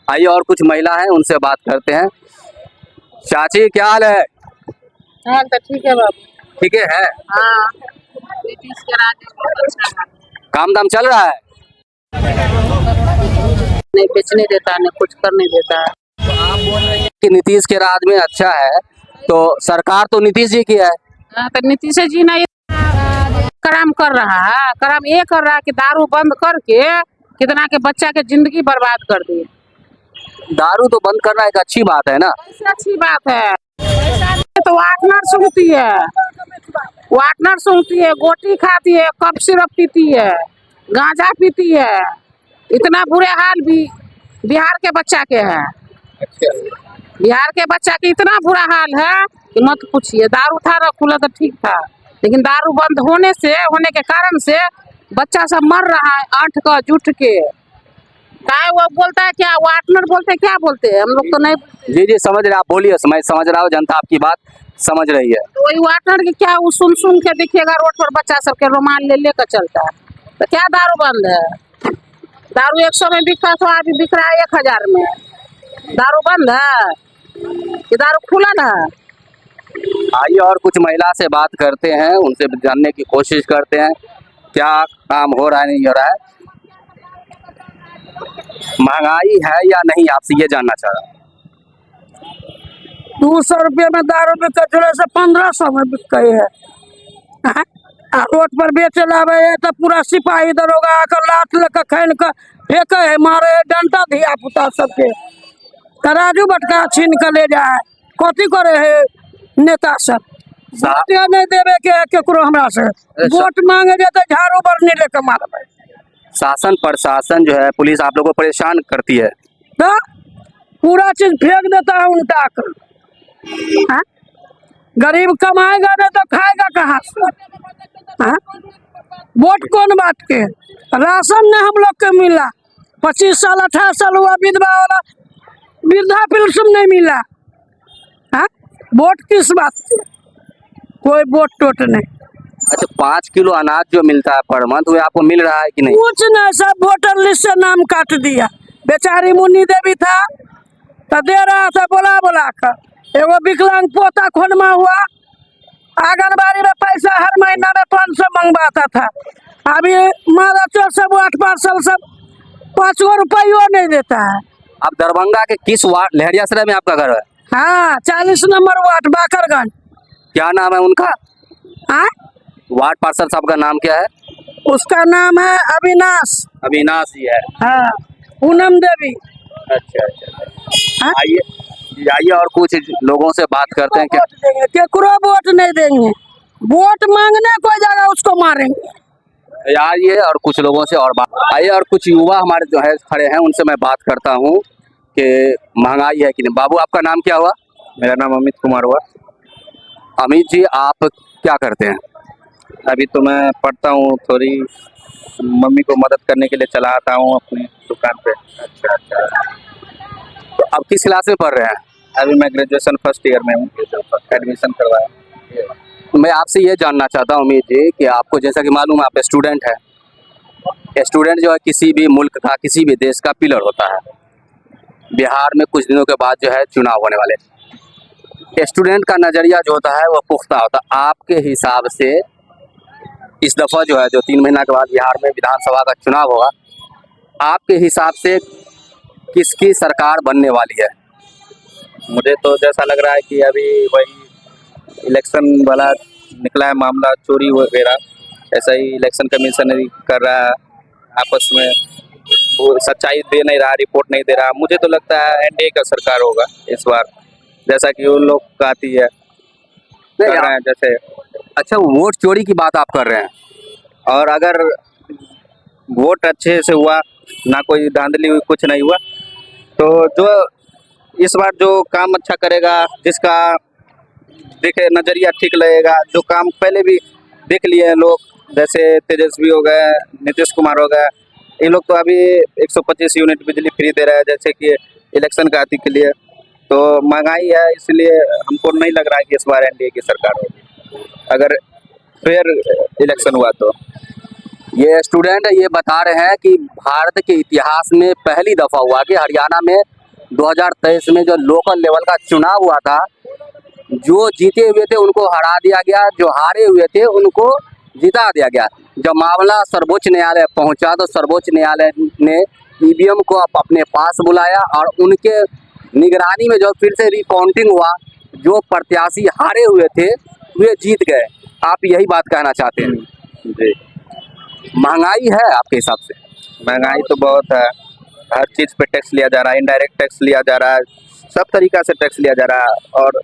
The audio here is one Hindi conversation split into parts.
आइए और कुछ महिला हैं उनसे बात करते हैं। चाची क्या हाल है? हाल तो ठीक है बाबू। ठीक है। हाँ, नीतीश के राज में बहुत अच्छा है। काम दाम चल रहा है? नहीं बेचने देता, नहीं कुछ करने देता है। तो आप बोल रहे हैं कि नीतीश के राज में अच्छा है, तो सरकार तो नीतीश जी की है। हाँ, तो नीतीश जी ने काम कर रहा है। काम ये कर रहा है कि दारू बंद करके कितना के बच्चा के जिंदगी बर्बाद कर दिए। दारू तो बंद करना एक अच्छी बात है ना। कैसे अच्छी बात है? तो वाटनर सूंघती है, वाटनर सूंघती है, गोटी खाती है, कफ सिरप पीती है, गांजा पीती है। इतना बुरे हाल भी बिहार के बच्चा के है। बिहार के बच्चा के इतना बुरा हाल है कि मत पूछिए। दारू था ना खुला तो ठीक था, लेकिन दारू बंद होने के कारण से बच्चा सब मर रहा है आंठ का जुट के। काय वो बोलता है क्या, वाटनर बोलते हैं, क्या बोलते हैं, हम लोग तो नहीं। जी जी समझ रहे, आप बोलिए, मैं समझ रहा हूँ, जनता आपकी बात समझ रही है। तो वही वाटनर के क्या वो सुन के देखिएगा रोड पर बच्चा सबके रुमाल ले लेकर चलता है। तो क्या दारू बंद है? दारू 100 में बिकता तो अभी बिक रहा है 1000 में। दारू बंद है कि दारू खुला ना? आइए और कुछ महिला से बात करते हैं, उनसे जानने की कोशिश करते हैं क्या काम हो रहा है नहीं हो रहा है। महंगाई है या नहीं, आपसे ये जानना चाह रहा हूँ। 200 रुपये में दारू बिक से 1500 में बिक गई है। रोड पर बेचे लावे है तो पूरा सिपाही दरोगा आकर लात लेकर खैन कर फेंके है, मारे है डंडा धिया पुता सबके। तराजू बटका छीन कर ले जाए, कथी करे है नेता सब? वोट नहीं देवे के केकरो हमरा से वोट मांगे तो झाड़ू बरनी लेकर मारबे। शासन प्रशासन जो है, पुलिस आप लोगों को परेशान करती है तो पूरा चीज फेंक देता है उल्टा कर। हाँ? गरीब कमाएगा नहीं तो खाएगा कहाँ से? हाँ? वोट कौन बात के? राशन ने हम लोग के मिला, 25 साल 28 साल हुआ विधवा वाला वृद्धा पेंशन नहीं मिला। हाँ? वोट किस बात के? कोई वोट टोट नहीं। अच्छा, 5 किलो अनाज जो मिलता है पर मंथ, वो आपको मिल रहा है कि नहीं? कुछ नहीं, सब वोटर लिस्ट से नाम काट दिया। बेचारी मुन्नी देवी था तो दे रहा था बोला कर। एगो विकलांग पोता खोनमा हुआ, आंगनबाड़ी में पैसा हर महीना में 500 मंगवाता था। अभी माला चोर सब 8 पार्सल सब 5 रुपया नहीं देता है। आप दरभंगा के किस वार्ड, लहरियासराय में आपका घर है? हाँ, 40 नंबर वार्ड बाकरगंज। क्या नाम है उनका? हाँ? वार्ड पार्षद साहब का नाम क्या है? उसका नाम है अविनाश। अविनाश जी है। हाँ, पूनम देवी। अच्छा। हाँ? आइए और कुछ लोगों से बात करते हैं। क्या केकरो वोट नहीं देंगे, वोट मांगने कोई जगह उसको मारेंगे। आइए और कुछ लोगों से और बात, आइए और कुछ युवा हमारे जो है खड़े हैं, उनसे मैं बात करता हूँ कि महंगाई है कि नहीं। बाबू आपका नाम क्या हुआ? मेरा नाम अमित कुमार हुआ। अमित जी, आप क्या करते हैं? अभी तो मैं पढ़ता हूँ, थोड़ी मम्मी को मदद करने के लिए चला आता हूँ अपनी दुकान पे। अच्छा। तो अब किस क्लास में पढ़ रहे हैं? अभी मैं ग्रेजुएशन फर्स्ट ईयर में हूँ, एडमिशन करवाया। मैं आपसे ये जानना चाहता हूँ अमित जी कि आपको जैसा कि मालूम है आप स्टूडेंट है। स्टूडेंट जो है किसी भी मुल्क का, किसी भी देश का पिलर होता है। बिहार में कुछ दिनों के बाद जो है चुनाव होने वाले, स्टूडेंट का नज़रिया जो होता है वो पुख्ता होता है। आपके हिसाब से इस दफ़ा जो है, जो 3 महीना के बाद बिहार में विधानसभा का चुनाव होगा, आपके हिसाब से किसकी सरकार बनने वाली है? मुझे तो जैसा लग रहा है कि अभी वही इलेक्शन वाला निकला है मामला, चोरी वगैरह, ऐसा ही इलेक्शन कमीशन कर रहा है आपस में, वो सच्चाई दे नहीं रहा, रिपोर्ट नहीं दे रहा। मुझे तो लगता है एनडीए का सरकार होगा इस बार, जैसा कि उन लोग कहती है कर रहे हैं जैसे। अच्छा, वोट चोरी की बात आप कर रहे हैं, और अगर वोट अच्छे से हुआ, ना कोई धांधली हुई, कुछ नहीं हुआ, तो जो इस बार जो काम अच्छा करेगा, जिसका देखे नज़रिया ठीक लगेगा, जो काम पहले भी देख लिए हैं लोग, जैसे तेजस्वी हो गए, नीतीश कुमार हो गए, ये लोग तो अभी 125 यूनिट बिजली फ्री दे रहे हैं, जैसे कि इलेक्शन का आती के लिए। तो महंगाई है, इसलिए हमको नहीं लग रहा है कि इस बार एनडीए की सरकार होगी, अगर फेयर इलेक्शन हुआ तो। ये स्टूडेंट ये बता रहे हैं कि भारत के इतिहास में पहली दफ़ा हुआ कि हरियाणा में 2023 में जो लोकल लेवल का चुनाव हुआ था, जो जीते हुए थे उनको हरा दिया गया, जो हारे हुए थे उनको जिता दिया गया। जब मामला सर्वोच्च न्यायालय पहुंचा तो सर्वोच्च न्यायालय ने ईवीएम को अपने पास बुलाया और उनके निगरानी में जो फिर से रिकाउंटिंग हुआ, जो प्रत्याशी हारे हुए थे वे जीत गए। आप यही बात कहना चाहते हैं? जी, महंगाई है आपके हिसाब से? महंगाई तो बहुत है, हर चीज़ पे टैक्स लिया जा रहा है, इनडायरेक्ट टैक्स लिया जा रहा है, सब तरीका से टैक्स लिया जा रहा है। और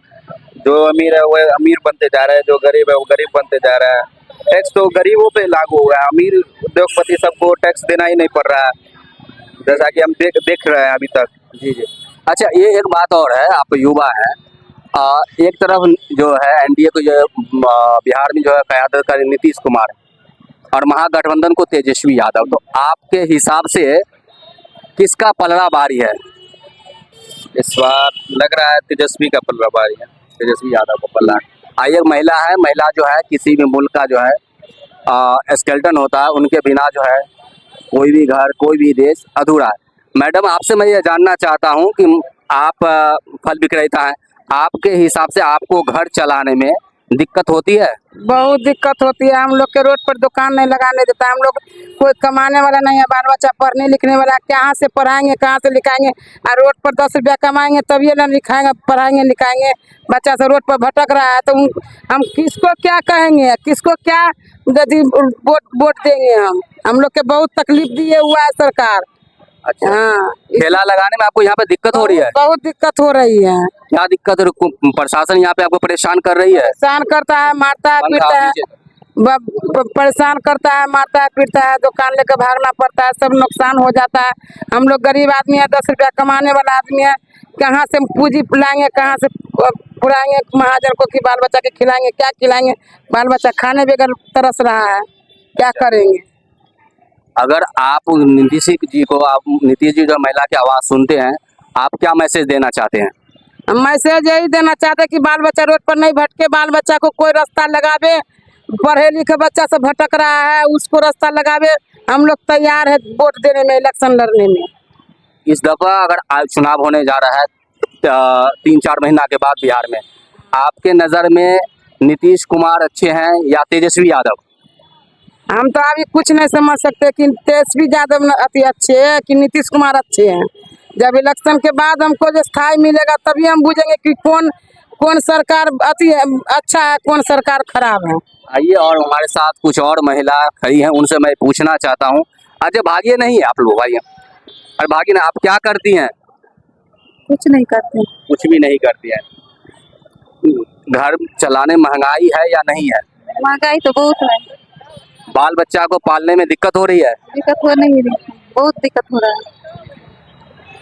जो अमीर है वो अमीर बनते जा रहा है, जो गरीब है वो गरीब बनते जा रहा है। टैक्स तो गरीबों पे लागू हुआ है, अमीर उद्योगपति सबको टैक्स देना ही नहीं पड़ रहा है, जैसा कि हम देख रहे हैं अभी तक। जी जी। अच्छा, ये एक बात और है, आप युवा हैं, एक तरफ जो है एनडीए को जो है, बिहार में जो है क़यादत कर नीतीश कुमार और महागठबंधन को तेजस्वी यादव, तो आपके हिसाब से किसका पलड़ा भारी है? इस बार लग रहा है तेजस्वी का पलड़ा भारी है, तेजस्वी यादव का पलड़ा। एक महिला है, महिला जो है किसी भी मुल्क का जो है स्केलेटन होता है, उनके बिना जो है कोई भी घर कोई भी देश अधूरा है। मैडम, आपसे मैं ये जानना चाहता हूँ कि आप फल विक्रेता हैं, आपके हिसाब से आपको घर चलाने में दिक्कत होती है? बहुत दिक्कत होती है। हम लोग के रोड पर दुकान नहीं लगाने देता। हम लोग कोई कमाने वाला नहीं है, बाल बच्चा पढ़ने लिखने वाला, कहाँ से पढ़ाएंगे, कहाँ से लिखाएंगे? और रोड पर 10 रुपया कमाएंगे तभी ना लिखाएंगे, पढ़ाएंगे लिखाएंगे। बच्चा से रोड पर भटक रहा है तो हम किसको क्या कहेंगे, किसको क्या यदि वोट देंगे? हम लोग के बहुत तकलीफ दिए हुआ है सरकार। अच्छा, हाँ, ठेला लगाने में आपको यहाँ पे दिक्कत हो रही है? बहुत दिक्कत हो रही है। क्या दिक्कत है? प्रशासन यहाँ पे आपको परेशान कर रही है? परेशान करता है, मारता है, पीटता है, परेशान करता है, मारता है, पीटता है, दुकान लेकर भागना पड़ता है, सब नुकसान हो जाता है। हम लोग गरीब आदमी है, 10 रुपया कमाने वाला आदमी है, कहाँ से पूंजी लाएंगे, कहाँ से पुराएंगे महाजन को कि बाल बच्चा के खिलाएंगे? क्या खिलाएंगे? बाल बच्चा खाने बगैर तरस रहा है, क्या करेंगे? अगर आप नीतीश जी जो महिला की आवाज़ सुनते हैं, आप क्या मैसेज देना चाहते हैं? हम मैसेज यही देना चाहते हैं कि बाल बच्चा रोड पर नहीं भटके, बाल बच्चा को कोई रास्ता लगावे। पढ़े लिखे बच्चा सब भटक रहा है, उसको रास्ता लगावे। हम लोग तैयार है वोट देने में, इलेक्शन लड़ने में। इस दफ़ा अगर आज चुनाव होने जा रहा है 3-4 महीना के बाद बिहार में, आपके नज़र में नीतीश कुमार अच्छे हैं या तेजस्वी यादव? हम तो अभी कुछ नहीं समझ सकते कि तेजस्वी यादव अति अच्छे हैं कि नीतीश कुमार अच्छे हैं। जब इलेक्शन के बाद हमको जो स्थायी मिलेगा तभी हम बुझेंगे कि कौन सरकार अति अच्छा है, कौन सरकार खराब है। आइए, और हमारे साथ कुछ और महिला खड़ी हैं, उनसे मैं पूछना चाहता हूँ। अच्छा, भागिए नहीं आप लोग, भाई अरे भागिए ना, आप क्या करती हैं? कुछ नहीं करते। कुछ भी नहीं करती हैं। घर चलाने महंगाई है या नहीं है? महंगाई तो बहुत है, बाल बच्चा को पालने में दिक्कत हो रही है? दिक्कत हो नहीं रही, बहुत दिक्कत हो रहा है।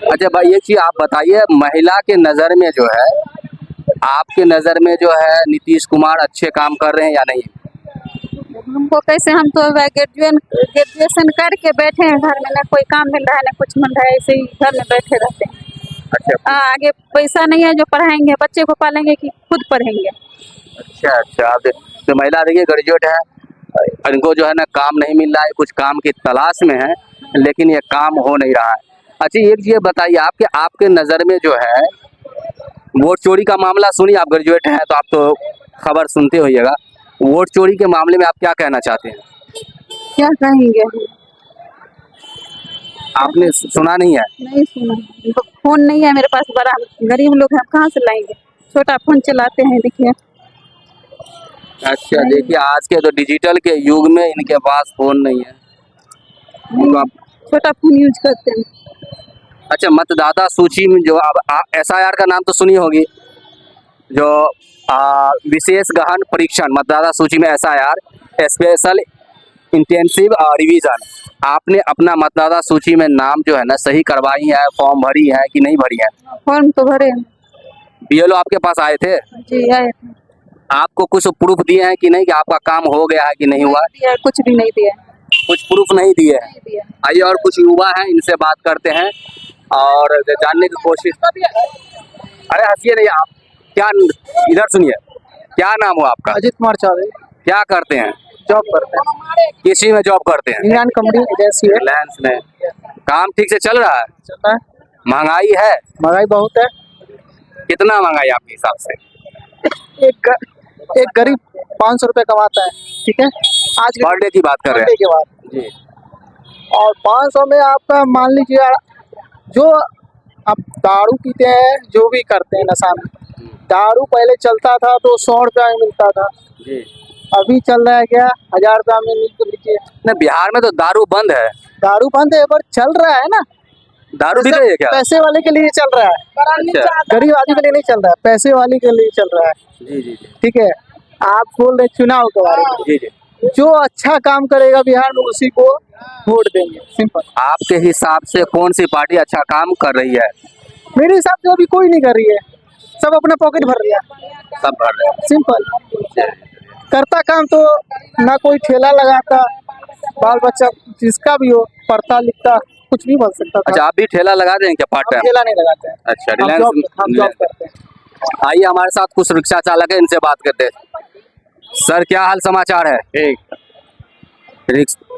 अच्छा भाई, ये चीज़ आप बताइए, महिला के नज़र में जो है, आपके नज़र में जो है नीतीश कुमार अच्छे काम कर रहे हैं या नहीं? हमको कैसे, हम तो ग्रेजुएशन करके बैठे हैं घर में, ना कोई काम मिल रहा है ना कुछ मिल रहा है, ऐसे ही घर में बैठे रहते हैं। अच्छा, आगे पैसा नहीं है जो पढ़ाएंगे, बच्चे को पालेंगे कि खुद पढ़ेंगे। अच्छा। आप तो महिला देखिए ग्रेजुएट है, इनको जो है ना काम नहीं मिल रहा है, कुछ काम की तलाश में है, लेकिन ये काम हो नहीं रहा है। अच्छा, एक चीज़ बताइए, आपके नज़र में जो है वोट चोरी का मामला, सुनिए, आप ग्रेजुएट हैं तो आप तो खबर सुनते होइएगा, वोट चोरी के मामले में आप क्या कहना चाहते हैं? क्या कहेंगे? आपने सुना नहीं है? नहीं सुना, फोन नहीं है मेरे पास, बड़ा गरीब लोग हैं, कहाँ से लाएंगे? छोटा फोन चलाते हैं, देखिए। अच्छा, देखिए आज के तो डिजिटल के युग में इनके पास फोन नहीं है, तो आप छोटा फोन यूज करते हैं। अच्छा, मतदाता सूची में जो अब SIR का नाम तो सुनी होगी, जो विशेष गहन परीक्षण मतदाता सूची में SIR स्पेशल इंटेंसिव रिवीजन, आपने अपना मतदाता सूची में नाम जो है ना सही करवाई है, फॉर्म भरी है कि नहीं भरी है? फॉर्म तो भरे हैं। BLO आपके पास आए थे? जी आए थे। आपको कुछ प्रूफ दिए हैं कि नहीं कि आपका काम हो गया है कि नहीं हुआ? दिया, कुछ भी नहीं दिया। कुछ प्रूफ नहीं दिए हैं। आइए, और कुछ युवा हैं, इनसे बात करते हैं और जानने की कोशिश। अरे हंसिए नहीं आप, क्या, इधर सुनिए, क्या नाम हुआ आपका? अजीत कुमार चौधरी। क्या करते हैं? जॉब करते हैं, किस चीज में जॉब करते हैं? इंडियन कंपनी एजेंसी है। रिलायंस में। काम ठीक से चल रहा है? चलता है। महंगाई है? महंगाई बहुत है। कितना महंगाई आपके हिसाब से? एक गरीब 500 रुपये कमाता है, ठीक है, आज के पर डे की बात कर रहे birthday के बाद, जी। और 500 में आपका मान लीजिए जो आप दारू पीते हैं, जो भी करते हैं नशा में, दारू पहले चलता था तो 100 रुपया में मिलता था, जी। अभी चल रहा है क्या 1000 रुपया में लीजिए। ना बिहार में तो दारू बंद है। दारू बंद है पर चल रहा है ना, दारू भी रही है क्या? पैसे वाले के लिए चल रहा है, अच्छा। गरीब आदमी के लिए नहीं चल रहा है, पैसे वाले के लिए चल रहा है, जी जी जी ठीक है। आप बोल रहे चुनाव के बारे में, जी जी। जो अच्छा काम करेगा बिहार में उसी को वोट देंगे, सिंपल। आपके हिसाब से कौन सी पार्टी अच्छा काम कर रही है? मेरे हिसाब से अभी कोई नहीं कर रही है, सब अपना पॉकेट भर रही है, सब भर रहे हैं। सिंपल। करता काम तो ना कोई ठेला लगाता, बाल बच्चा जिसका भी हो पढ़ता लिखता कुछ भी बन सकता था। अच्छा, आप भी ठेला लगा देंगे क्या पार्ट हम टाइम? ठेला नहीं लगाते हैं, अच्छा, हम जॉब करते हैं। आइए हमारे साथ कुछ रिक्शा चालक है, इनसे बात करते हैं। सर, क्या हाल समाचार है? ठीक।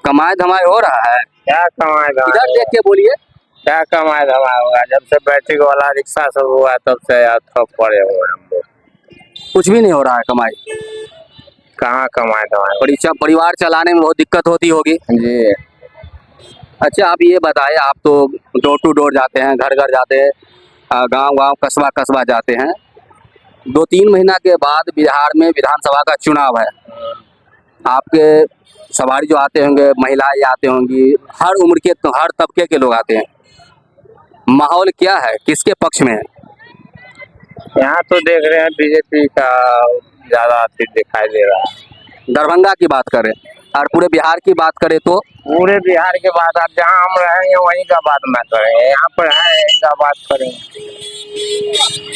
कमाई धमाई हो रहा है? क्या कमाए इधर धमाए, देख के बोलिए। क्या कमाए धमाए होगा? जब से बैटरी वाला रिक्शा सब हुआ तब से यार ठप पड़े हुए हैं हम लोग। कुछ भी नहीं हो रहा है कमाई। कहाँ कमाए धमाए परिवार चलाने में बहुत दिक्कत होती होगी। जी। अच्छा, आप ये बताइए, आप तो डोर टू डोर जाते हैं, घर घर जाते हैं, गांव गांव कस्बा कस्बा जाते हैं। 2-3 महीना के बाद बिहार में विधानसभा का चुनाव है। आपके सवारी जो आते होंगे, महिलाएं आते होंगी, हर उम्र के तो हर तबके के लोग आते हैं। माहौल क्या है, किसके पक्ष में है? यहाँ तो देख रहे हैं बीजेपी का ज्यादा सीट दिखाई दे रहा है। दरभंगा की बात करें और पूरे बिहार की बात करें तो पूरे बिहार के बाद आप जहाँ हम रहेंगे वहीं का बात मैं करेंगे, यहाँ पर है यहीं का बात करेंगे।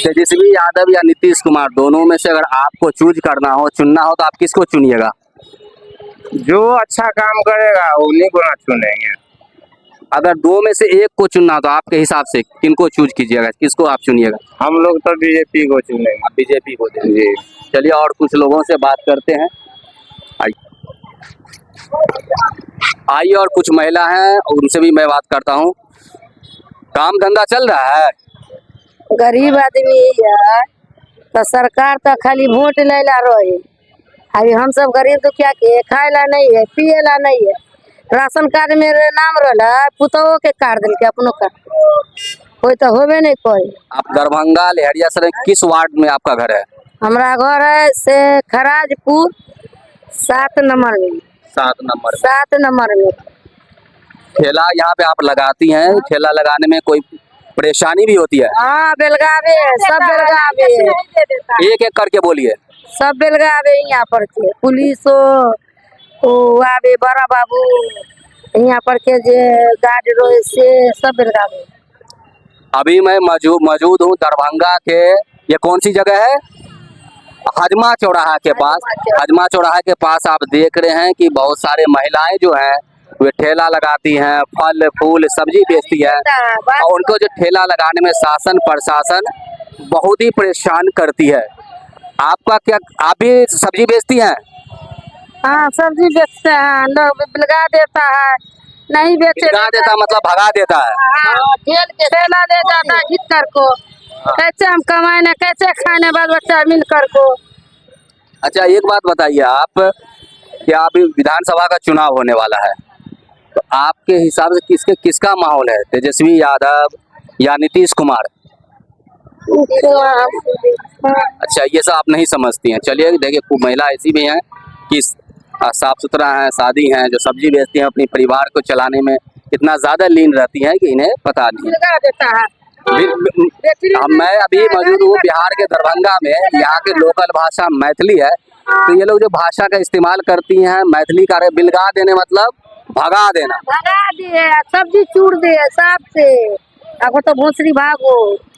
तेजस्वी यादव या नीतीश कुमार, दोनों में से अगर आपको चूज करना हो, चुनना हो, तो आप किसको चुनिएगा? जो अच्छा काम करेगा उन्हीं को ना चुनेंगे। अगर दो में से एक को चुनना हो तो आपके हिसाब से किनको चूज कीजिएगा, किसको आप चुनिएगा? हम लोग तो बीजेपी को चुनेंगे। बीजेपी को देंगे। जी। चलिए और कुछ लोगों से बात करते हैं। आइए और कुछ महिला हैं, उनसे भी मैं बात करता हूँ। काम धंधा चल रहा है? गरीब आदमी है तो सरकार तो खाली वोट ले ला रही है। अभी हम सब गरीब तो क्या के खाए ला नहीं है, पिए ला नहीं है। राशन कार्ड में नाम रहा, पुतों के कार्ड दिल के अपनों का कोई तो होबे नहीं कोई। आप दरभंगा लहरियासराय किस वार्ड में आपका घर है? हमारा घर है से खराजपुर 7 नंबर में। 7 नंबर। 7 नंबर में। ठेला यहाँ पे आप लगाती हैं, ठेला लगाने में कोई परेशानी भी होती है? हाँ, बेलगावे है, सब बेलगावे है। एक एक करके बोलिए। सब बेलगावे यहाँ पर के पुलिस ओ आवे, बड़ा बाबू यहाँ पर के जे गार्ड रोए से सब बेलगावे। अभी मैं मौजूद हूँ दरभंगा के, ये कौन सी जगह है? हजमा चौराहा के पास। हजमा चौराहा के पास आप देख रहे हैं कि बहुत सारे महिलाएं जो हैं वे ठेला लगाती हैं, फल फूल सब्जी बेचती है, और उनको जो ठेला लगाने में शासन प्रशासन बहुत ही परेशान करती है। आपका क्या, आप भी सब्जी बेचती हैं? हाँ, सब्जी बेचते हैं, लोग बिलगा देता है, नहीं बेचे भगा देता मतलब भगा देता है। हाँ, ठेला दे जाता है घिस कर को। कैसे हम कमाए ना, कैसे खाने बाल बच्चा मिल कर को। अच्छा, एक बात बताइए आप, कि अभी विधानसभा का चुनाव होने वाला है, तो आपके हिसाब से किसका माहौल है, तेजस्वी यादव या नीतीश कुमार? अच्छा, ये सब आप नहीं समझती हैं। चलिए देखिए, खूब महिला ऐसी भी हैं कि साफ सुथरा है, शादी हैं, जो सब्जी बेचती हैं, अपने परिवार को चलाने में इतना ज़्यादा लीन रहती हैं कि इन्हें पता नहीं है। मैं अभी मौजूद हूँ बिहार के दरभंगा में। यहाँ के लोकल भाषा मैथिली है, तो ये लोग जो भाषा का इस्तेमाल करती हैं, मैथिली का बिलगा देने मतलब भगा देना। भगा दिए, सब्जी चूर दिए साफ से, आपको तो भोसरी भागो।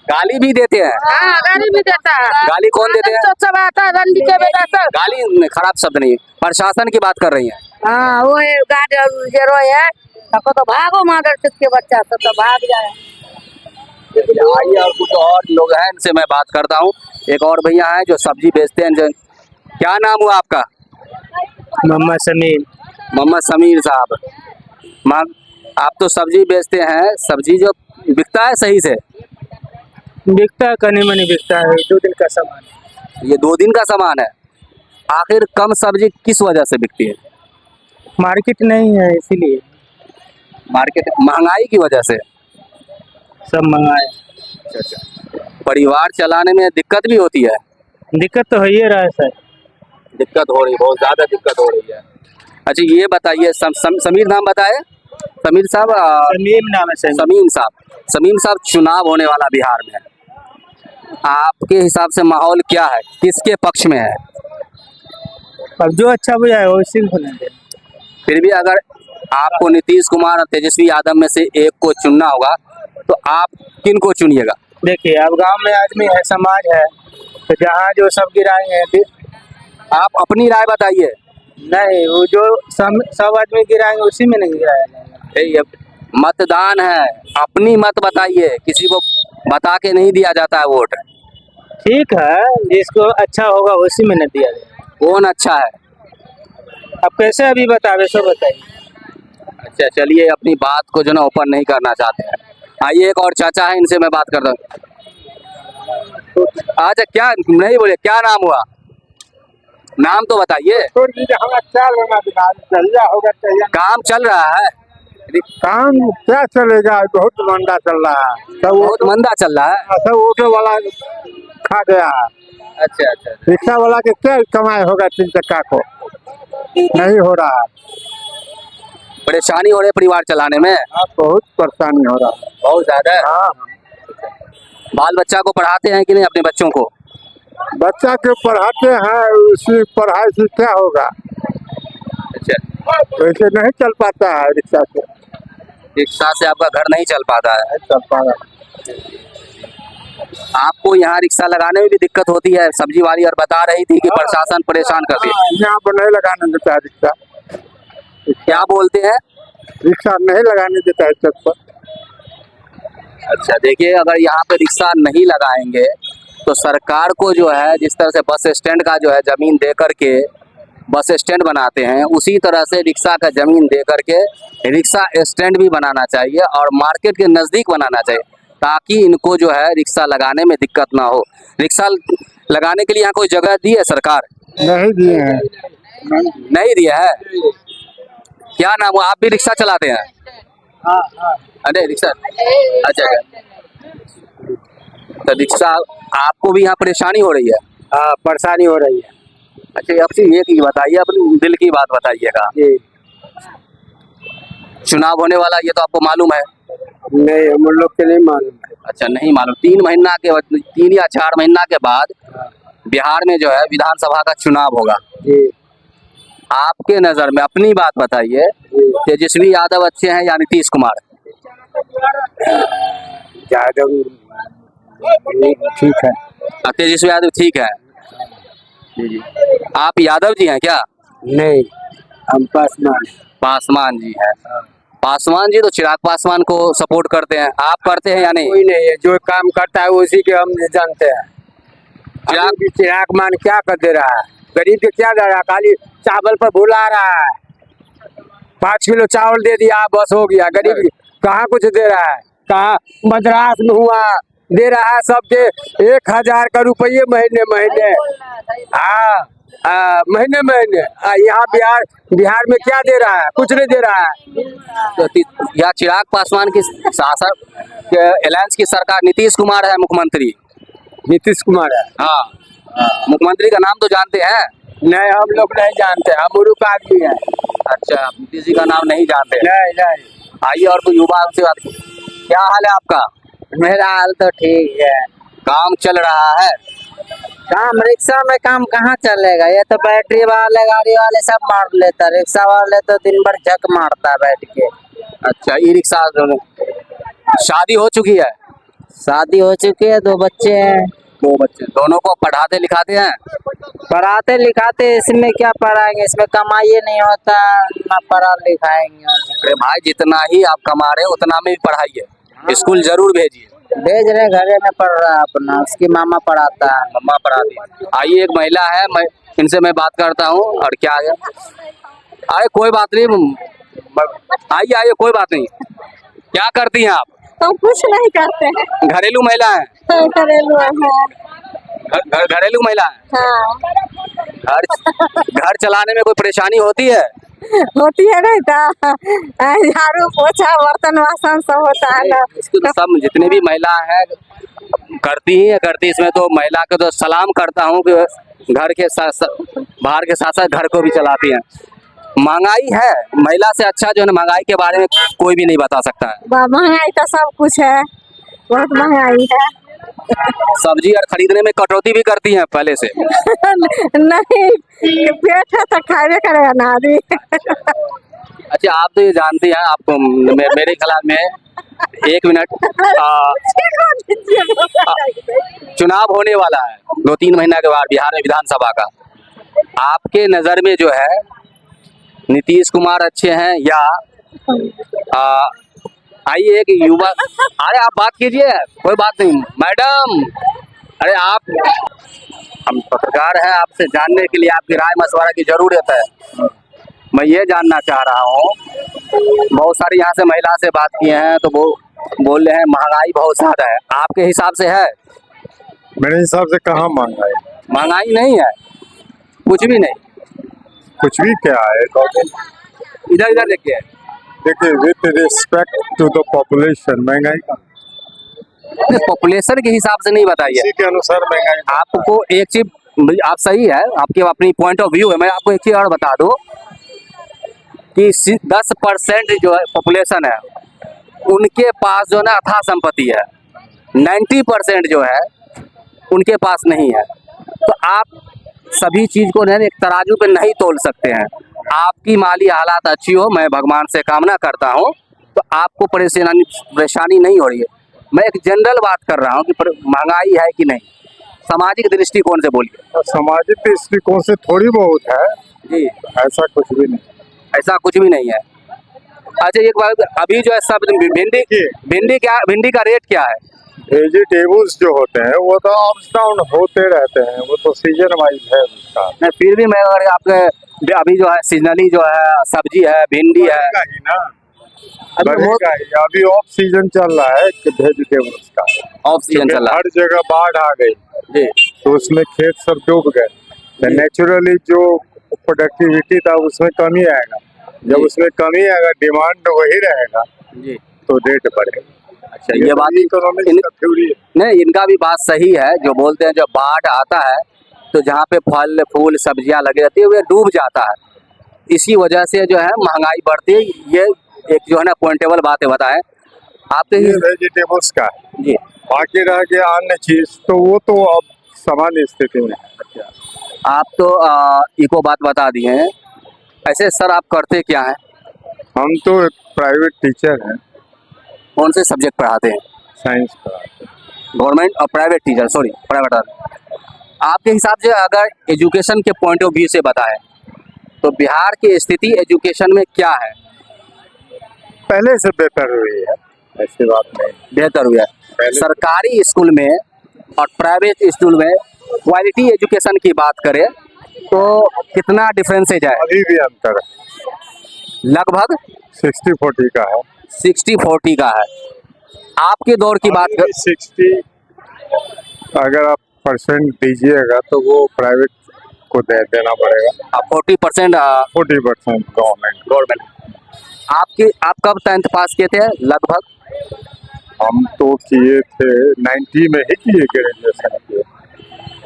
गाली भी देते हैं? हाँ, गाली भी देता है। गाली कौन देते हैं? सब आता है, रंडी के बेटा सब। गाली खराब शब्द नहीं, प्रशासन की बात कर रही हैं। हाँ, वो गार्ड जे रोए है, आपको तो भागो मादर चुत के बच्चा सब तो भाग जाए। आइए और कुछ और लोग हैं, इनसे मैं बात करता हूँ। एक और भैया हैं जो सब्जी बेचते हैं। क्या नाम हुआ आपका? मोहम्मद समीर। मोहम्मद समीर साहब, आप तो सब्जी बेचते हैं, सब्जी जो बिकता है सही से? बिकता है, कनी मनी बिकता है, 2 दिन का सामान है। ये 2 दिन का सामान है। आखिर कम सब्जी किस वजह से बिकती है? मार्केट नहीं है इसीलिए मार्केट महंगाई की वजह से? सब मंगाए। अच्छा। परिवार चलाने में दिक्कत भी होती है? दिक्कत तो है ही रहा है सर। दिक्कत हो रही, बहुत ज़्यादा दिक्कत हो रही है। अच्छा ये बताइए, समीर नाम बताए, समीर साहब, समीम नाम है सर। समीम साहब, चुनाव होने वाला बिहार में, आपके हिसाब से माहौल क्या है, किसके पक्ष में है? अब जो अच्छा बुझाए उसी को लेंगे। फिर भी अगर आपको नीतीश कुमार और तेजस्वी यादव में से एक को चुनना होगा तो आप किन को चुनिएगा? देखिए अब गांव में आदमी है, समाज है, तो जहाँ जो सब गिराएंगे। आप अपनी राय बताइए। नहीं, वो जो सब आदमी गिराएंगे उसी में नहीं गिराया जाएगा। ये मतदान है, अपनी मत बताइए, किसी को बता के नहीं दिया जाता है वोट। ठीक है, जिसको अच्छा होगा उसी में न दिया जाएगा। कौन अच्छा है? अब कैसे अभी बतावे, सो बताइए। अच्छा चलिए, अपनी बात को जो ना ओपन नहीं करना चाहते हैं। आइए, एक और चाचा है, इनसे मैं बात करता हूँ। अच्छा क्या नहीं बोले, क्या नाम हुआ? नाम तो बताइए। काम चल रहा है? काम क्या चलेगा, बहुत मंदा चल रहा है। सब बहुत मंदा चल रहा है। सब ऑटो वाला खा गया है। अच्छा अच्छा। रिक्शा वाला के क्या कमाई होगा 3 चक्का को, नहीं हो रहा है। परेशानी हो रही है परिवार चलाने में? बहुत परेशानी हो रहा है, बहुत ज्यादा है। हाँ। बाल बच्चा को पढ़ाते हैं कि नहीं अपने बच्चों को? बच्चा के पढ़ाते हैं, उसी पढ़ाई से क्या होगा? अच्छा, वैसे नहीं चल पाता है रिक्शा से। रिक्शा से आपका घर नहीं चल पाता है? नहीं चल पा रहा। आपको यहाँ रिक्शा लगाने में भी दिक्कत होती है? सब्जी वाली और बता रही थी कि प्रशासन परेशान करती है। यहाँ पर नहीं लगाने देता है रिक्शा। क्या बोलते हैं? रिक्शा नहीं लगाने देता है छत पर। अच्छा देखिए, अगर यहाँ पे रिक्शा नहीं लगाएंगे तो सरकार को जो है, जिस तरह से बस स्टैंड का जो है जमीन दे करके बस स्टैंड बनाते हैं, उसी तरह से रिक्शा का जमीन दे करके रिक्शा स्टैंड भी बनाना चाहिए और मार्केट के नज़दीक बनाना चाहिए, ताकि इनको जो है रिक्शा लगाने में दिक्कत ना हो। रिक्शा लगाने के लिए यहाँ कोई जगह दी है सरकार? नहीं दिए हैं। नहीं दिया है। क्या नाम हुआ? आप भी रिक्शा चलाते हैं? अरे रिक्शा, अच्छा तो रिक्शा आपको भी यहाँ परेशानी हो रही है? हाँ, परेशानी हो रही है। अच्छा आपसे एक ही बताइए, अपनी दिल की बात बताइएगा। चुनाव होने वाला, ये तो आपको मालूम है? नहीं, हम लोग के नहीं मालूम है। अच्छा नहीं मालूम। 3 या 4 महीना के बाद बिहार में जो है विधानसभा का चुनाव होगा। आपके नज़र में अपनी बात बताइए, तेजस्वी यादव अच्छे हैं या नीतीश कुमार? यादव ठीक है। तेजस्वी यादव ठीक है। आप यादव जी हैं क्या? नहीं, हम पासवान जी हैं। पासवान जी तो चिराग पासवान को सपोर्ट करते हैं, आप करते हैं या नहीं? कोई नहीं है, जो काम करता है उसी के हम जानते हैं। चिराग मान क्या कर दे रहा है, गरीब के क्या दे रहा है? खाली चावल पर भुला रहा है। 5 किलो चावल दे दिया, बस हो गया। गरीब कहाँ कुछ दे रहा है? कहाँ मद्रास में हुआ दे रहा है सबके 1000 का रुपये महीने। हाँ, महीने। यहाँ बिहार में क्या दे रहा है? कुछ नहीं दे रहा है। तो या चिराग पासवान की शासन के अलायंस की सरकार, नीतीश कुमार है मुख्यमंत्री। नीतीश कुमार है। हाँ, मुख्यमंत्री का नाम तो जानते हैं? नहीं, हम लोग नहीं जानते, हम मूर्ख आदमी है। अच्छा, नीतीश जी का नाम नहीं जानते? नहीं। आइए और कोई युवा से बात। क्या हाल है आपका? मेरा हाल तो ठीक है। काम चल रहा है? काम रिक्शा में काम कहाँ चलेगा? ये तो बैटरी वाले गाड़ी वाले सब मार लेता, रिक्शा वाले तो दिन भर झक मारता बैठ के। अच्छा, ई रिक्शा। शादी हो चुकी है? शादी हो चुकी है, 2 बच्चे हैं। 2 बच्चे। दोनों को पढ़ाते लिखाते हैं? पढ़ाते लिखाते, इसमें क्या पढ़ाएंगे? इसमें कमाई नहीं होता, ना पढ़ा लिखाएंगे। अरे भाई, जितना ही आप कमा रहे हो उतना में भी पढ़ाइए, स्कूल जरूर भेजिए। भेज रहे, घरे में पढ़ रहा है अपना, उसकी मामा पढ़ाता है। मम्मा पढ़ाती है। आइए, एक महिला है, मैं इनसे मैं बात करता हूँ। और क्या है? आइए, कोई बात नहीं, आइए कोई बात नहीं। क्या करती हैं आप? तो कुछ नहीं करते हैं, घरेलू महिला है, घरेलू है। घरेलू महिला है। हाँ घर चलाने में कोई परेशानी होती है? होती है नहीं तो झाड़ू पोछा बर्तन बासन सब होता है ना। इसको तो सब जितने भी महिला हैं करती ही है, करती। इसमें तो महिला को तो सलाम करता हूँ कि घर के साथ बाहर के साथ साथ घर को भी चलाती हैं। महंगाई है, महिला से अच्छा जो है ना महंगाई के बारे में कोई भी नहीं बता सकता है। महंगाई तो सब कुछ है, बहुत महंगाई है। सब्जी और खरीदने में कटौती भी करती हैं पहले से? नहीं, पेट है तो खाए करेगा ना आदमी। अच्छा, आप तो ये जानती हैं, आपको मेरे ख्याल में 1 मिनट चुनाव होने वाला है 2-3 महीना के बाद बिहार में विधानसभा का। आपके नज़र में जो है नीतीश कुमार अच्छे हैं या आइए एक युवा, अरे आप बात कीजिए, कोई बात नहीं मैडम, अरे आप, हम पत्रकार हैं, आपसे जानने के लिए आपकी राय मशवरा की जरूरत है। मैं ये जानना चाह रहा हूँ, बहुत सारी यहाँ से महिला से बात किए हैं तो वो बोल रहे हैं महंगाई बहुत ज़्यादा है, आपके हिसाब से है? मेरे हिसाब से कहाँ महंगाई, महंगाई नहीं है, कुछ भी नहीं। कुछ भी क्या है। इधर इधर देखिए, देखिए with respect to the population महंगाई का पॉपुलेशन के हिसाब से नहीं बताइए, इसी के अनुसार महंगाई। आपको एक चीज, आप सही है, आपकी अपनी पॉइंट ऑफ व्यू है। मैं आपको एक चीज और बता दूं कि 10% जो है पॉपुलेशन है उनके पास जो है ना अथाह संपत्ति है, 90% जो है उनके पास नहीं है। तो आप सभी चीज को एक तराजू पे नहीं तोल सकते हैं। आपकी माली हालात अच्छी हो, मैं भगवान से कामना करता हूँ, तो आपको परेशानी नहीं हो रही है। मैं एक जनरल बात कर रहा हूँ कि महंगाई है कि नहीं, सामाजिक दृष्टिकोण से बोलिए। सामाजिक दृष्टिकोण से थोड़ी बहुत है जी, ऐसा कुछ भी नहीं। ऐसा कुछ भी नहीं है। अच्छा एक बात, अभी जो है सब भिंडी का रेट क्या है? वेजिटेबल्स जो होते हैं वो तो अप डाउन होते रहते हैं, वो तो सीजन वाइज है उसका। नहीं फिर भी मैं अगर आपके अभी जो है सीजनली जो है सब्जी है, भिंडी है ही ना, बढ़ेगा ही। अभी ऑफ सीजन चल रहा है वेजिटेबल्स का, ऑफ सीजन चल रहा हर जगह बाढ़ आ गई जी, तो उसमें खेत सब डूब गए, तो नेचुरली जो प्रोडक्टिविटी था उसमें कमी आएगा। जब उसमें कमी आएगा, डिमांड वही रहेगा जी। तो रेट बढ़ेगा। अच्छा ये बात इकोनॉमिक्स का थ्योरी है। नहीं, इनका भी बात सही है जो बोलते हैं, जब बाढ़ आता है तो जहाँ पे फल फूल सब्जियां लगी रहती है वो डूब जाता है, इसी वजह से जो है महंगाई बढ़ती है। ये एक जो है ना पॉइंटेबल बातें बताएं आपके ये वेजिटेबल्स का जी। बाकी रह गया अन्य चीज तो वो तो अब सामान्य स्थिति में। अच्छा, आप तो इको बात बता दिए हैं। ऐसे सर आप करते क्या हैं? हम तो एक प्राइवेट टीचर हैं, कौन से सब्जेक्ट पढ़ाते हैं? साइंस पढ़ाते हैं। गवर्नमेंट और प्राइवेट टीचर, सॉरी प्राइवेट। आपके हिसाब से अगर एजुकेशन के पॉइंट ऑफ व्यू से बताएं तो बिहार की स्थिति एजुकेशन में क्या है? पहले से बेहतर हुई है, ऐसी बात नहीं। बेहतर हुआ है। सरकारी स्कूल में और प्राइवेट स्कूल में क्वालिटी एजुकेशन की बात करें तो कितना डिफरेंसेज है? अभी भी अंतर है, लगभग 60-40 का है। 60-40 का है। आपके दौर की बात कर 60 अगर आप परसेंट दीजिएगा तो वो प्राइवेट को देना पड़ेगा, 40% 40% गवर्नमेंट। आप कब 10th पास किए थे लगभग? हम तो किए थे 90 में ही किए ग्रेजुएशन किए।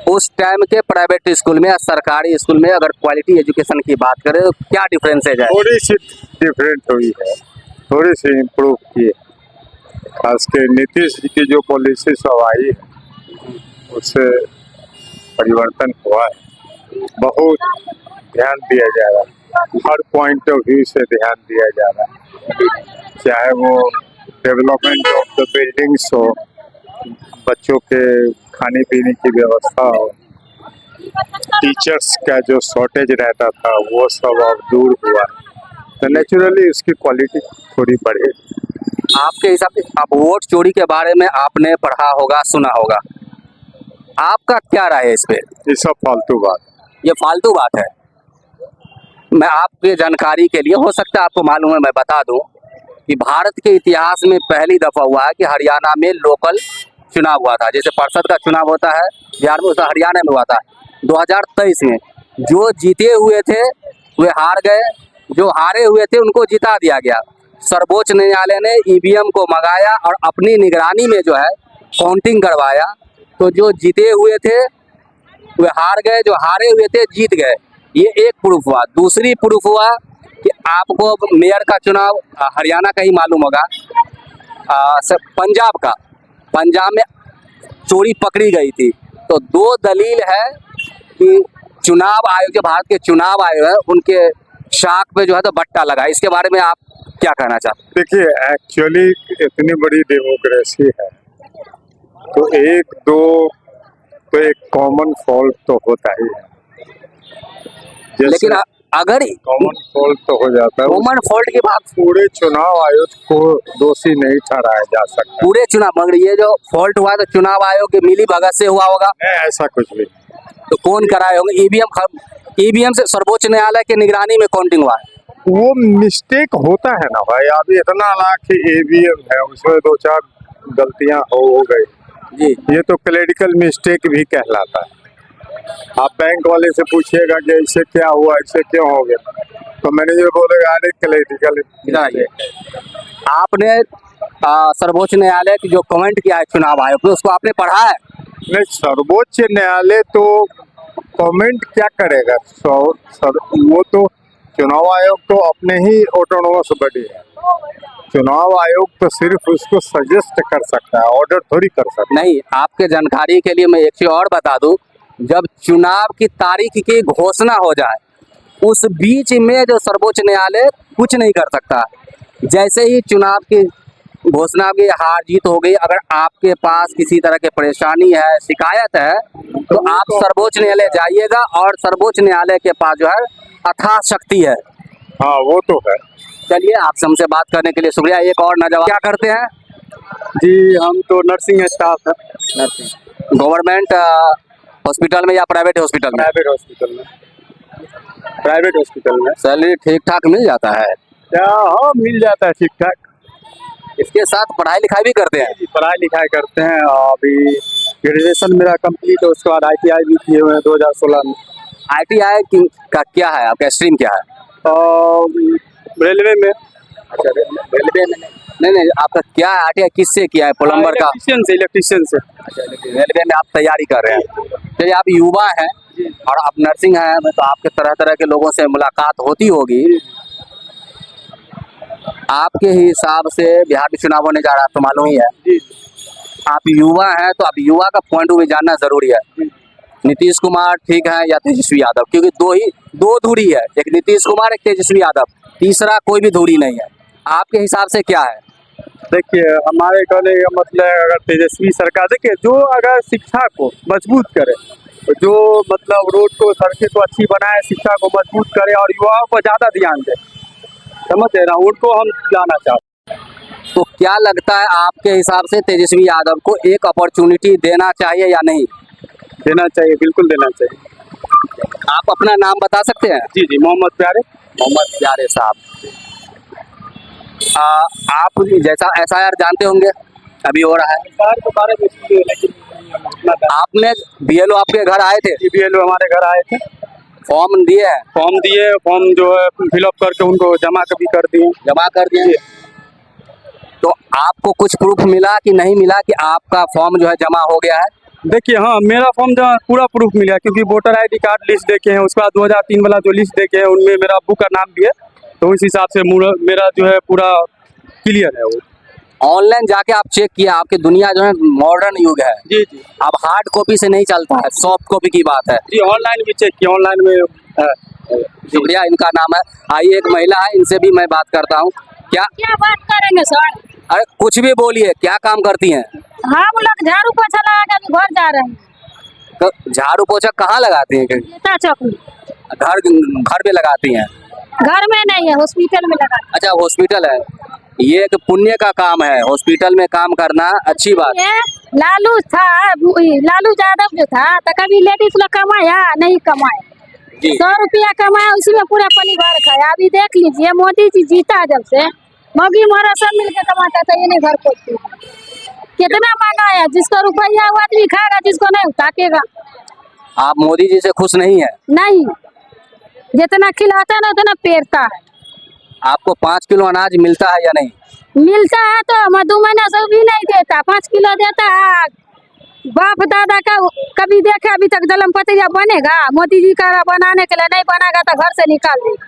उस टाइम के प्राइवेट स्कूल में या सरकारी स्कूल में अगर क्वालिटी एजुकेशन की बात करें तो क्या डिफरेंसेज है? थोड़ी सी डिफरेंट हुई है, थोड़ी सी इम्प्रूव की है। खास के नीतीश जी की जो पॉलिसी सब आई है उससे परिवर्तन हुआ है, बहुत ध्यान दिया जा रहा है, हर पॉइंट ऑफ व्यू से ध्यान दिया जा रहा है, चाहे वो डेवलपमेंट ऑफ द बिल्डिंग्स हो, बच्चों के खाने पीने की व्यवस्था हो, टीचर्स का जो शॉर्टेज रहता था वो सब अब दूर हुआ, तो नेचुरली उसकी क्वालिटी थोड़ी बढ़ेगी। आपके हिसाब से, आप वोट चोरी के बारे में आपने पढ़ा होगा, सुना होगा, आपका क्या राय है इस पे? ये सब फालतू बात, ये फालतू बात है। मैं आपके जानकारी के लिए, हो सकता है आपको मालूम है, मैं बता दूं कि भारत के इतिहास में पहली दफा हुआ है कि हरियाणा में लोकल चुनाव हुआ था। जैसे पार्षद का चुनाव होता है बिहार में, उसका हरियाणा में हुआ था 2023 में। जो जीते हुए थे वे हार गए, जो हारे हुए थे उनको जिता दिया गया। सर्वोच्च न्यायालय ने ईवीएम को मंगाया और अपनी निगरानी में जो है काउंटिंग करवाया। तो जो जीते हुए थे वे हार गए, जो हारे हुए थे जीत गए। ये एक प्रूफ हुआ। दूसरी प्रूफ हुआ कि आपको अब मेयर का चुनाव हरियाणा का ही मालूम होगा, पंजाब का, पंजाब में चोरी पकड़ी गई थी। तो दो दलील है कि चुनाव आयोग, जो भारत के चुनाव आयोग है, उनके शाख पे जो है तो बट्टा लगा। इसके बारे में आप क्या कहना चाहते हैं? देखिए, एक्चुअली इतनी बड़ी डेमोक्रेसी है तो एक दो तो एक कॉमन फॉल्ट तो होता ही है। लेकिन अगर कॉमन फॉल्ट तो हो जाता है, कॉमन फॉल्ट की बात, पूरे चुनाव आयोग को दोषी नहीं ठहराया जा सकता। पूरे चुनाव, मगर ये जो फॉल्ट हुआ तो चुनाव आयोग की मिली भगत से हुआ होगा। नहीं, ऐसा कुछ भी। तो कौन कराए होंगे? ईवीएम से सर्वोच्च न्यायालय की निगरानी में काउंटिंग हुआ है। वो मिस्टेक होता है ना भाई। अभी इतना लाख ईवीएम है, उसमें दो चार गलतियां हो गई जी, ये तो क्लेरिकल मिस्टेक भी कहलाता है। आप बैंक वाले से पूछिएगा कि ऐसे क्या हुआ, ऐसे क्यों हो गया, तो मैनेजर बोलेगा अरे क्लेरिकल। आपने सर्वोच्च न्यायालय की जो कमेंट किया है चुनाव आयोग पे, उसको आपने पढ़ा है? नहीं, सर्वोच्च न्यायालय तो कमेंट क्या करेगा। वो तो चुनाव आयोग तो अपने ही ऑटोनोमस बॉडी है। चुनाव आयोग तो सिर्फ उसको सजेस्ट कर सकता है, ऑर्डर थोड़ी कर सकता है। नहीं, आपके जानकारी के लिए मैं एक चीज और बता दूं, जब चुनाव की तारीख की घोषणा हो जाए उस बीच में जो सर्वोच्च न्यायालय कुछ नहीं कर सकता। जैसे ही चुनाव की घोषणा की हार जीत हो गई, अगर आपके पास किसी तरह की परेशानी है, शिकायत है, तो आप सर्वोच्च न्यायालय जाइएगा और सर्वोच्च न्यायालय के पास जो है अथाह शक्ति है। हाँ, वो तो है। चलिए, आपसे हमसे बात करने के लिए शुक्रिया। एक और नौजवान, क्या करते हैं? जी, हम तो नर्सिंग स्टाफ है। नर्सिंग गवर्नमेंट हॉस्पिटल में या प्राइवेट हॉस्पिटल में? प्राइवेट हॉस्पिटल में। प्राइवेट हॉस्पिटल में सैलरी ठीक ठाक मिल जाता है? क्या? हाँ, मिल जाता है ठीक ठाक। इसके साथ पढ़ाई लिखाई भी करते हैं? जी, पढ़ाई लिखाई करते हैं। अभी ग्रेजुएशन मेरा कंप्लीट है, उसके बाद ITI भी किए हुए हैं 2016 में। ITI का क्या है, आपका स्ट्रीम क्या है? रेलवे में। अच्छा, रेलवे में? नहीं, आपका क्या है ITI, किससे किया है? प्लम्बर का? इलेक्ट्रिशियन से। अच्छा, रेलवे में आप तैयारी कर रहे हैं। चलिए, आप युवा हैं और आप नर्सिंग हैं, तो आपके तरह तरह के लोगों से मुलाकात होती होगी। आपके हिसाब से बिहार में चुनाव होने जा रहा है, तो मालूम ही है। जी, आप युवा हैं तो आप युवा का पॉइंट ऑफ व्यू जानना जरूरी है। नीतीश कुमार ठीक है या तेजस्वी यादव? क्योंकि दो धुरी है, एक नीतीश कुमार, एक तेजस्वी यादव, तीसरा कोई भी धुरी नहीं है। आपके हिसाब से क्या है? देखिए, हमारे कहने का मतलब है, अगर तेजस्वी सरकार, देखिए जो अगर शिक्षा को मजबूत करे, जो मतलब रोड को, सड़कें को अच्छी बनाए, शिक्षा को मजबूत करे और युवाओं को ज़्यादा ध्यान दे, समझ रहे ना, उनको हम लाना चाहते हैं। तो क्या लगता है आपके हिसाब से तेजस्वी यादव को एक अपॉर्चुनिटी देना चाहिए या नहीं? देना चाहिए, बिल्कुल देना चाहिए। आप अपना नाम बता सकते हैं? जी जी, मोहम्मद प्यारे साहब। आप जैसा SIR जानते होंगे, अभी हो रहा है। आपने BLO आपके घर आए थे? जी, BLO हमारे घर आए थे, फॉर्म दिए हैं? फॉर्म जो है फिलअप करके उनको जमा कभी कर दिए। जमा कर दिए? तो आपको कुछ प्रूफ मिला कि नहीं मिला कि आपका फॉर्म जो है जमा हो गया है? देखिए, हाँ, मेरा फॉर्म जमा पूरा प्रूफ मिला, क्योंकि वोटर ID कार्ड लिस्ट देखे हैं, उसके बाद 2003 वाला जो लिस्ट देखे हैं उनमें मेरा अब्बू का नाम भी है, तो उस हिसाब से मेरा जो है पूरा क्लियर है। वो ऑनलाइन जाके आप चेक किया? आपकी दुनिया जो है मॉडर्न युग है। जी जी, अब हार्ड कॉपी से नहीं चलता है, सॉफ्ट कॉपी की बात है। जी, ऑनलाइन भी चेक किया, ऑनलाइन में है। शुक्रिया। इनका नाम है, आइए एक महिला है, इनसे भी मैं बात करता हूँ। क्या बात करेंगे सर? अरे कुछ भी बोलिए, क्या काम करती हैं? हम लोग झाड़ू पोछा लगा के अभी घर जा रहे हैं। तो झाड़ू पोछा कहाँ लगाती हैं? नेता चौक में। घर पे लगाती हैं? घर में नहीं है, हॉस्पिटल में लगा। अच्छा, हॉस्पिटल है। ये एक पुण्य का काम है, हॉस्पिटल में काम करना अच्छी बात है। लालू यादव जो था, तो कभी लेडीज लोग कमाया नहीं कमाया, 100 रुपया कमाया, उसी में पूरा परिवार खाया। अभी देख लीजिए, मोदी जी जीता जब से मौगी मोरा सब मिलके कमाता था, ये नहीं घर पोछती। कितना महंगा है, जिसको रुपया वो आदमी खाएगा, जिसको नहीं ताकेगा आप मोदी जी से खुश नहीं है? नहीं। जितना खिलाता है ना उतना पेरता है। आपको 5 किलो अनाज मिलता है या नहीं? मिलता है तो मधु महीना सब भी नहीं देता, 5 किलो देता है। बाप दादा का कभी देखे अभी तक दलम पतिया बनेगा? मोदी जी का बनाने के लिए नहीं बनेगा तो घर से निकाल देगा।